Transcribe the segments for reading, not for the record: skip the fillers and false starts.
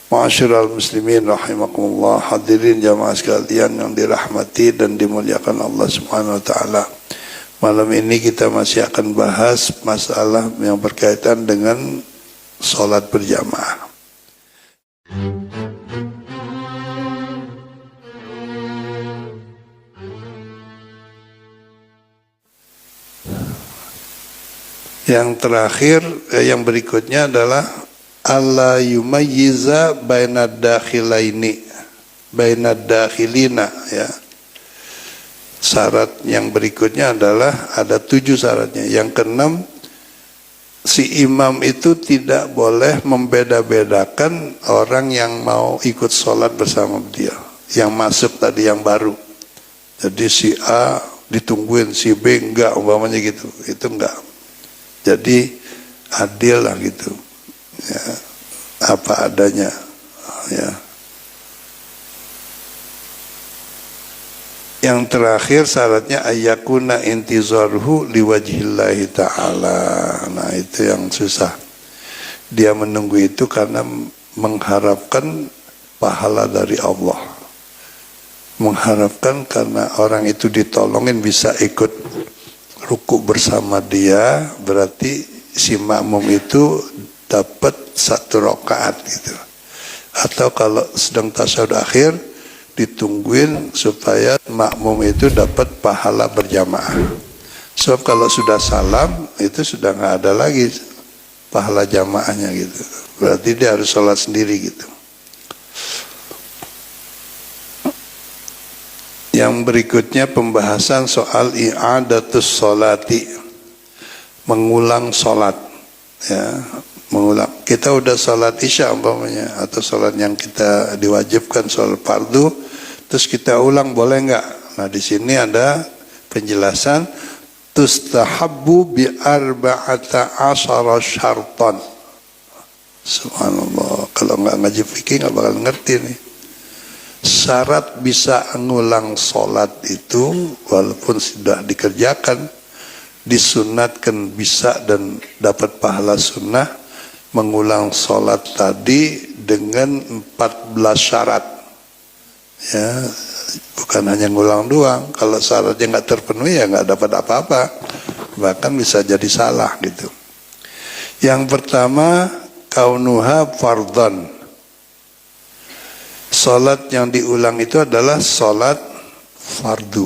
Ma'asyiral muslimin rahimakumullah, hadirin jamaah sekalian yang dirahmati dan dimuliakan Allah Subhanahu wa taala. Malam ini kita masih akan bahas masalah yang berkaitan dengan salat berjamaah. Yang terakhir, yang berikutnya adalah alla yumayyiza bainad dakhilaini, bainad dakhilina, ya. Syarat yang berikutnya adalah ada 7 syaratnya. Yang keenam, si imam itu tidak boleh membeda-bedakan orang yang mau ikut sholat bersama dia, yang masuk tadi yang baru. Jadi si A ditungguin, si B enggak, umpamanya gitu. Itu enggak. Jadi adil lah gitu, ya, apa adanya, ya. Yang terakhir syaratnya ayyakuna intizarhu liwajhillahi ta'ala. Nah itu yang susah. Dia menunggu itu karena mengharapkan pahala dari Allah, mengharapkan karena orang itu ditolongin bisa ikut ruku bersama dia, berarti si makmum itu dapat 1 rakaat gitu. Atau kalau sedang tasyahud akhir ditungguin supaya makmum itu dapat pahala berjamaah. Sebab kalau sudah salam itu sudah nggak ada lagi pahala jamaahnya gitu. Berarti dia harus sholat sendiri gitu. Yang berikutnya pembahasan soal i'adatus sholati, mengulang sholat, ya, mengulang. Kita udah sholat isya umpamanya, atau sholat yang kita diwajibkan, sholat fardu, terus kita ulang boleh nggak? Nah di sini ada penjelasan tustahabbu bi arba'ata asyara syartan. Subhanallah, kalau nggak ngaji fikih nggak bakal ngerti nih. Syarat bisa ngulang sholat itu walaupun sudah dikerjakan, disunatkan bisa dan dapat pahala sunnah, mengulang sholat tadi dengan 14 syarat, ya, bukan hanya ngulang doang. Kalau syaratnya nggak terpenuhi ya nggak dapat apa-apa, bahkan bisa jadi salah gitu. Yang pertama, kaunuha fardhan. Salat yang diulang itu adalah salat fardu,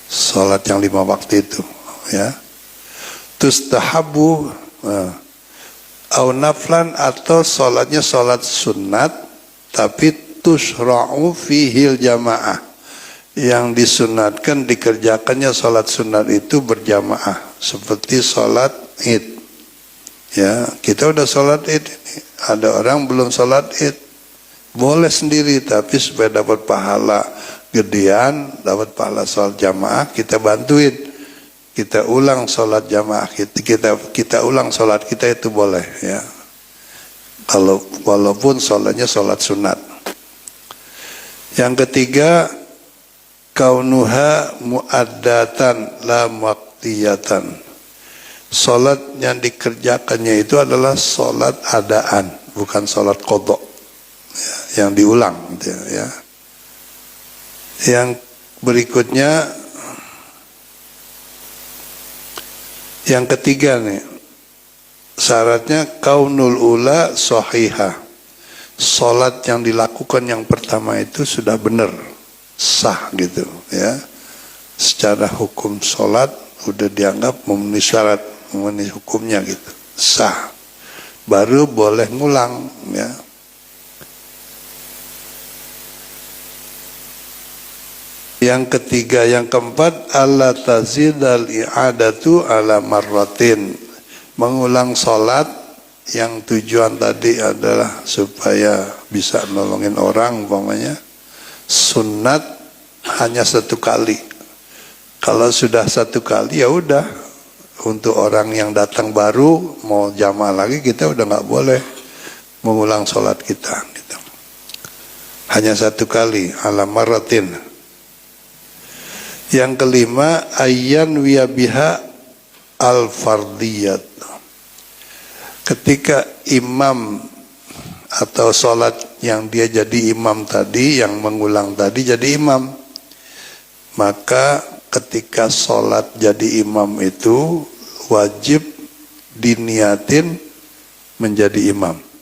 salat yang 5 waktu itu, ya. Tustahabu au naflan, atau salatnya salat sunat tapi tusra'u fihil jamaah, yang disunatkan dikerjakannya salat sunat itu berjamaah, seperti salat id, ya. Kita udah salat id ini, ada orang belum salat id, boleh sendiri, tapi supaya dapat pahala gedean, dapat pahala sholat jamaah, kita bantuin, kita ulang sholat jamaah, kita ulang sholat kita itu boleh, ya. Kalau walaupun sholatnya sholat sunat. Yang ketiga, kaunuha muaddatan la waqtiyatan. Sholat yang dikerjakannya itu adalah sholat adaan, bukan sholat qadha, yang diulang gitu, ya. Yang berikutnya, yang ketiga nih, syaratnya kaunul ula sahihah. Salat yang dilakukan yang pertama itu sudah benar, sah gitu, ya. Secara hukum salat udah dianggap memenuhi syarat, memenuhi hukumnya gitu, sah. Baru boleh ngulang, ya. Yang ketiga, yang keempat, alla tazidal i'adatu ala marratin. Mengulang sholat yang tujuan tadi adalah supaya bisa nolongin orang, umpamanya sunat hanya 1 kali. Kalau sudah 1 kali ya udah, untuk orang yang datang baru mau jamaah lagi kita udah nggak boleh mengulang sholat kita gitu. Hanya 1 kali, ala marratin. Yang kelima, ayyan wiyabiha al-fardiyat. Ketika imam atau sholat yang dia jadi imam tadi, yang mengulang tadi jadi imam. Maka ketika sholat jadi imam itu wajib diniatin menjadi imam.